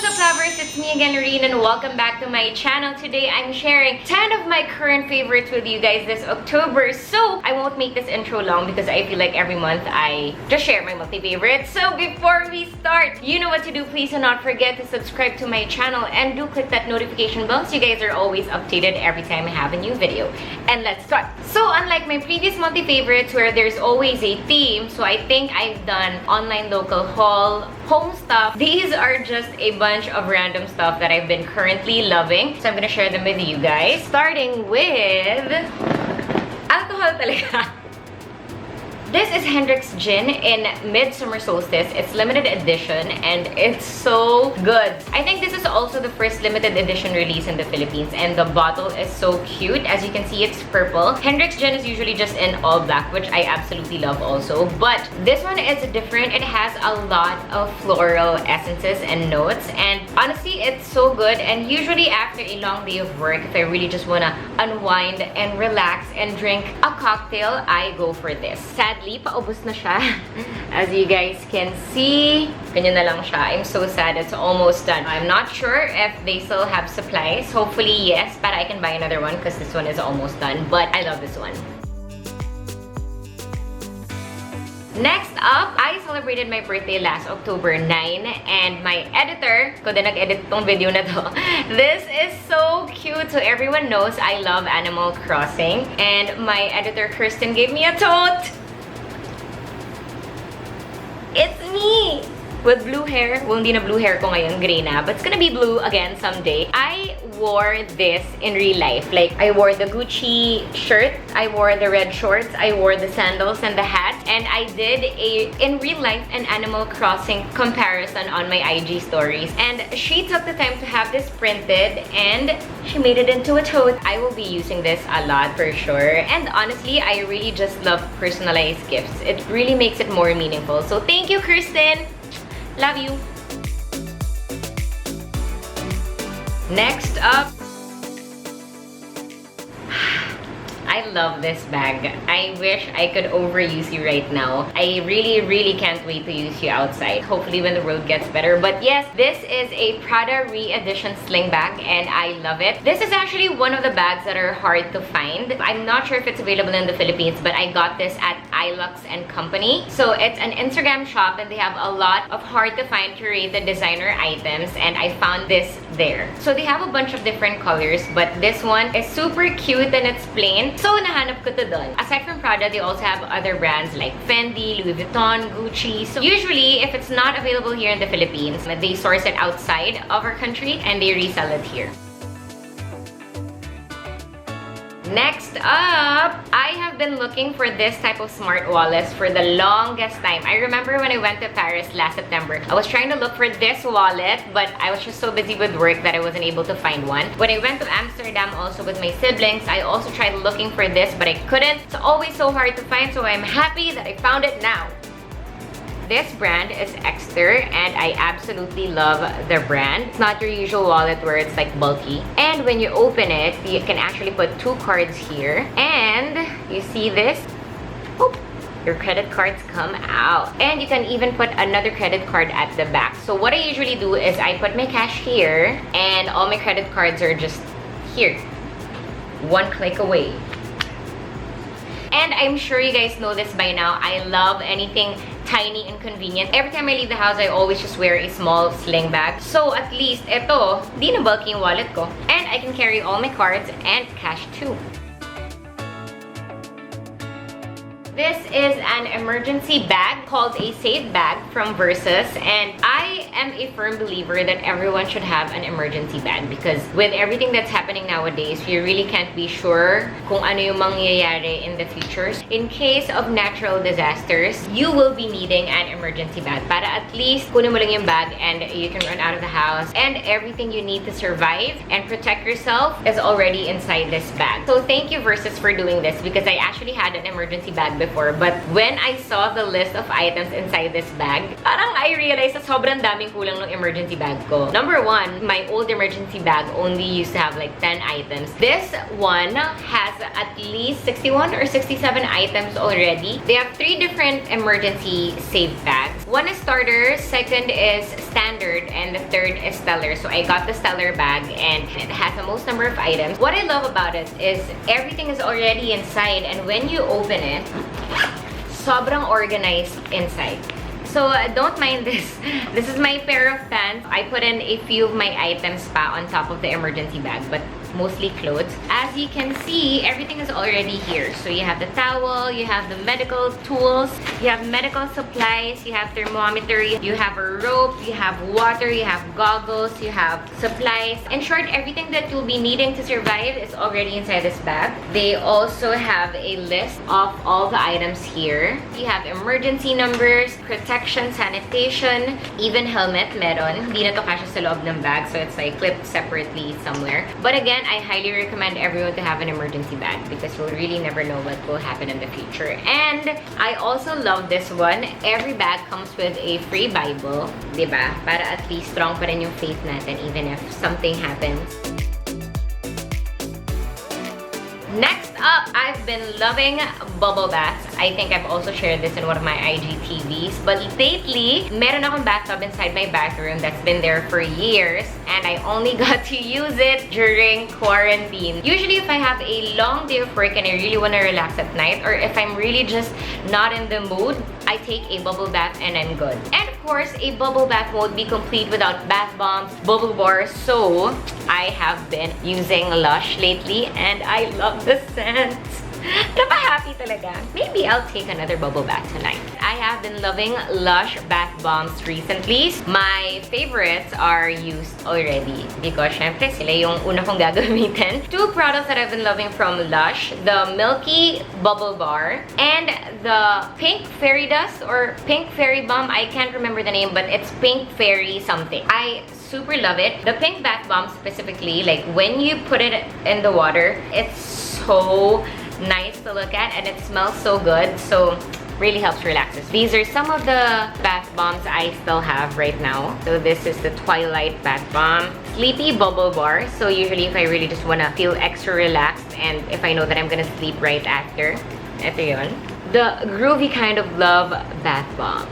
What's up, lovers? It's me again, Laureen, and welcome back to my channel. Today, I'm sharing 10 of my current favorites with you guys this October. So, I won't make this intro long because I feel like every month I just share my monthly favorites. So, before we start, you know what to do. Please do not forget to subscribe to my channel and do click that notification bell so you guys are always updated every time I have a new video. And let's start. So, unlike my previous monthly favorites where there's always a theme, so I think I've done online local haul, home stuff. These are just a bunch of random stuff that I've been currently loving. So I'm gonna share them with you guys. Starting with alcohol talaga. This is HENDRICK'S GIN in Midsummer Solstice. It's limited edition and it's so good. I think this is also the first limited edition release in the Philippines and the bottle is so cute. As you can see, it's purple. HENDRICK'S GIN is usually just in all black, which I absolutely love also. But this one is different. It has a lot of floral essences and notes. And honestly, it's so good. And usually after a long day of work, if I really just wanna unwind and relax and drink a cocktail, I go for this. Sadly, paubos na siya. As you guys can see, ganyan na lang siya. I'm so sad it's almost done. I'm not sure if they still have supplies. Hopefully, yes, but I can buy another one because this one is almost done. But I love this one. Next up, I celebrated my birthday last October 9 and my editor, ko din nag-edit tong video na to. This is so cute. So everyone knows I love Animal Crossing and my editor Kirstin gave me a tote. It's me! With blue hair. Well, hindi na blue hair ko ngayon, gray na. But it's gonna be blue again someday. I wore this in real life. Like, I wore the Gucci shirt, I wore the red shorts, I wore the sandals and the hat, and I did in real life, an Animal Crossing comparison on my IG stories. And she took the time to have this printed, and she made it into a tote. I will be using this a lot for sure. And honestly, I really just love personalized gifts. It really makes it more meaningful. So thank you, Kirstin! Love you! Next up, I love this bag. I wish I could overuse you right now. I really can't wait to use you outside. Hopefully when the road gets better. But yes, this is a PRADA re-edition sling bag and I love it. This is actually one of the bags that are hard to find. I'm not sure if it's available in the Philippines, but I got this at iLux and Company. So it's an Instagram shop and they have a lot of hard to find curated designer items and I found this there. So they have a bunch of different colors, but this one is super cute and it's plain. So, nahanap ko to dun. Aside from PRADA, they also have other brands like Fendi, Louis Vuitton, Gucci. So, usually, if it's not available here in the Philippines, they source it outside of our country and they resell it here. Next up, I have been looking for this type of smart wallets for the longest time. I remember when I went to Paris last September, I was trying to look for this wallet, but I was just so busy with work that I wasn't able to find one. When I went to Amsterdam also with my siblings, I also tried looking for this, but I couldn't. It's always so hard to find, so I'm happy that I found it now. This brand is EKSTER and I absolutely love their brand. It's not your usual wallet where it's like bulky. And when you open it, you can actually put 2 cards here. And you see this? Oop, your credit cards come out. And you can even put another credit card at the back. So what I usually do is I put my cash here and all my credit cards are just here. One click away. And I'm sure you guys know this by now. I love anything tiny and convenient. Every time I leave the house, I always just wear a small sling bag. So at least, ito, di na bulky yung wallet ko. And I can carry all my cards and cash too. This is an emergency bag called a safe bag from Versus, and I am a firm believer that everyone should have an emergency bag because with everything that's happening nowadays, you really can't be sure kung ano yung mangyayari in the future. In case of natural disasters, you will be needing an emergency bag para at least kunin mo lang yung bag and you can run out of the house and everything you need to survive and protect yourself is already inside this bag. So thank you Versus for doing this because I actually had an emergency bag before, but when I saw the list of items inside this bag, parang I realized na sobrang daming kulang ng emergency bag ko. Number 1, my old emergency bag only used to have like 10 items. This one has at least 61 or 67 items already. They have 3 different emergency safe bags. bags. One is starter, second is standard, and the third is stellar. So I got the stellar bag and it has the most number of items. What I love about it is everything is already inside, and when you open it, sobrang organized inside. So don't mind this. This is my pair of pants. I put in a few of my items pa on top of the emergency bag, but mostly clothes. As you can see, everything is already here. So you have the towel, you have the medical tools, you have medical supplies, you have thermometer, you have a rope, you have water, you have goggles, you have supplies. In short, everything that you'll be needing to survive is already inside this bag. They also have a list of all the items here. You have emergency numbers, protection, sanitation, even helmet meron. Hindi na to kasya sa loob ng bag, so it's like clipped separately somewhere. But again, I highly recommend everyone to have an emergency bag because you'll really never know what will happen in the future. And I also love this one. Every bag comes with a free Bible, diba? Para at least strong pa rin yung faith natin even if something happens. Next up, I've been loving bubble baths. I think I've also shared this in one of my IGTVs. But lately, meron akong bathtub inside my bathroom that's been there for years. And I only got to use it during quarantine. Usually, if I have a long day of work and I really want to relax at night, or if I'm really just not in the mood, I take a bubble bath and I'm good. And of course, a bubble bath won't be complete without bath bombs, bubble bars. So, I have been using LUSH lately and I love the scent. Napahappy talaga. Maybe I'll take another bubble bath tonight. I have been loving LUSH bath bombs recently. My favorites are used already because syempre sila yung una kong gagamitin. Two products that I've been loving from LUSH, the Milky Bubble Bar and the Pink Fairy Dust or Pink Fairy Bomb. I can't remember the name, but it's Pink Fairy something. I super love it. The pink bath bomb specifically, like when you put it in the water, it's so nice to look at and it smells so good. So really helps relax us. These are some of the bath bombs I still have right now. So this is the Twilight bath bomb. Sleepy bubble bar. So usually if I really just want to feel extra relaxed and if I know that I'm gonna sleep right after, ito yun. The Groovy Kind of Love bath bomb.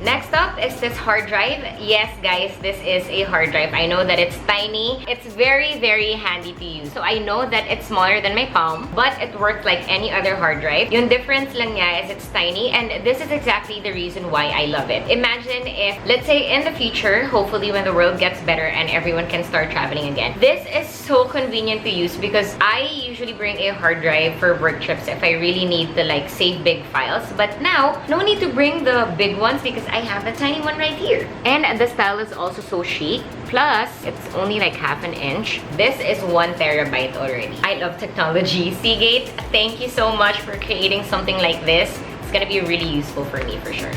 Next up is this hard drive. Yes, guys, this is a hard drive. I know that it's tiny. It's very, very handy to use. So I know that it's smaller than my palm, but it works like any other hard drive. Yung difference lang niya is it's tiny, and this is exactly the reason why I love it. Imagine if, let's say in the future, hopefully when the world gets better and everyone can start traveling again. This is so convenient to use because I usually bring a hard drive for work trips if I really need to like save big files. But now, no need to bring the big ones because I have a tiny one right here. And the style is also so chic. Plus, it's only like half an inch. This is 1 terabyte already. I love technology. Seagate, thank you so much for creating something like this. It's gonna be really useful for me for sure.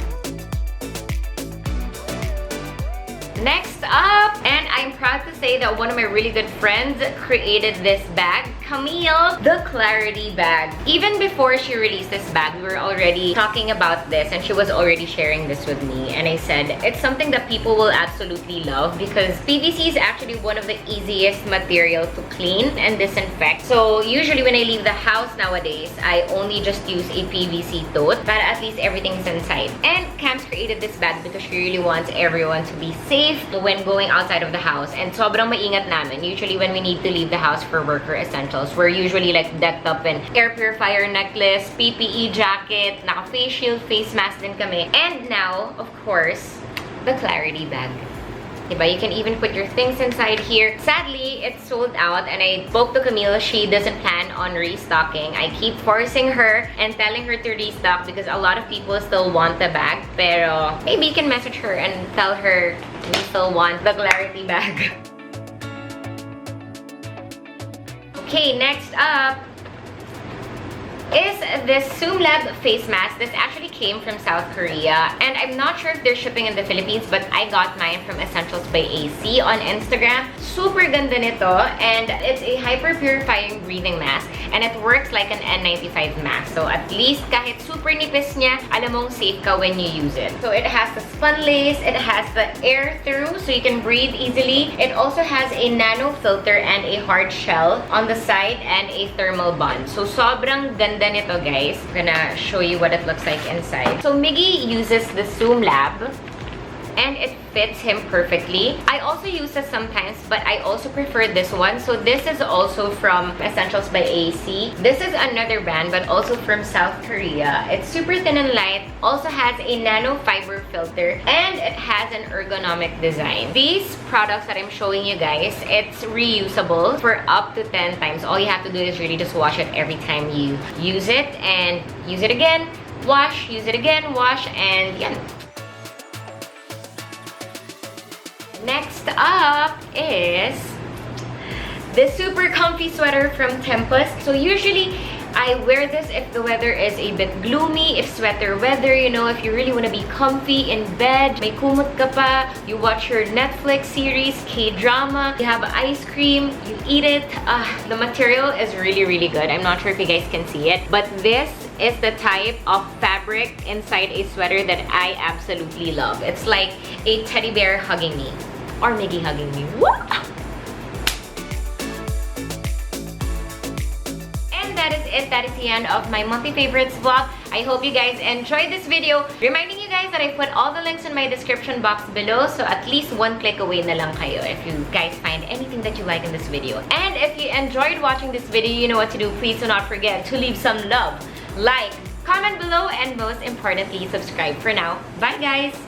Next up, and I'm proud to say that one of my really good friends created this bag, Camille, the Clarity bag. Even before she released this bag, we were already talking about this and she was already sharing this with me. And I said, it's something that people will absolutely love because PVC is actually one of the easiest material to clean and disinfect. So usually when I leave the house nowadays, I only just use a PVC tote, but at least everything's inside. And Cam's created this bag because she really wants everyone to be safe when going outside of the house. And sobrang maingat namin. Usually when we need to leave the house for work or essentials, we're usually like decked up in air purifier necklace, PPE jacket, naka-face shield, face mask din kami. And now, of course, the Clarity bag. Diba? You can even put your things inside here. Sadly, it's sold out and I spoke to Camille. She doesn't plan on restocking. I keep forcing her and telling her to restock because a lot of people still want the bag. Pero maybe you can message her and tell her we still want the Clarity bag. Okay, next up is this SOOMLAB face mask. This actually came from South Korea and I'm not sure if they're shipping in the Philippines, but I got mine from Essentials by AC on Instagram. Super ganda nito and it's a hyper purifying breathing mask and it works like an N95 mask. So at least kahit super nipis niya, alam mong safe ka when you use it. So it has the spun lace, it has the air through so you can breathe easily. It also has a nano filter and a hard shell on the side and a thermal bond. So sobrang ganda ganda nito, guys. I'm gonna show you what it looks like inside. So Miggy uses the SOOMLAB, and it fits him perfectly. I also use this sometimes, but I also prefer this one. So this is also from Essentials by AC. This is another brand, but also from South Korea. It's super thin and light, also has a nano fiber filter, and it has an ergonomic design. These products that I'm showing you guys, it's reusable for up to 10 times. All you have to do is really just wash it every time you use it, and use it again, wash, use it again, wash, and yeah. Next up is this super comfy sweater from Tempest. So usually I wear this if the weather is a bit gloomy, if sweater weather, you know, if you really want to be comfy in bed, may kumot ka pa, you watch your Netflix series, K-drama, you have ice cream, you eat it. The material is really, really good. I'm not sure if you guys can see it, but this is the type of fabric inside a sweater that I absolutely love. It's like a teddy bear hugging me, or Miggy hugging me. And that is it. That is the end of my monthly favorites vlog. I hope you guys enjoyed this video. Reminding you guys that I put all the links in my description box below, so at least one click away na lang kayo if you guys find anything that you like in this video. And if you enjoyed watching this video, you know what to do. Please do not forget to leave some love, like, comment below, and most importantly, subscribe for now. Bye guys!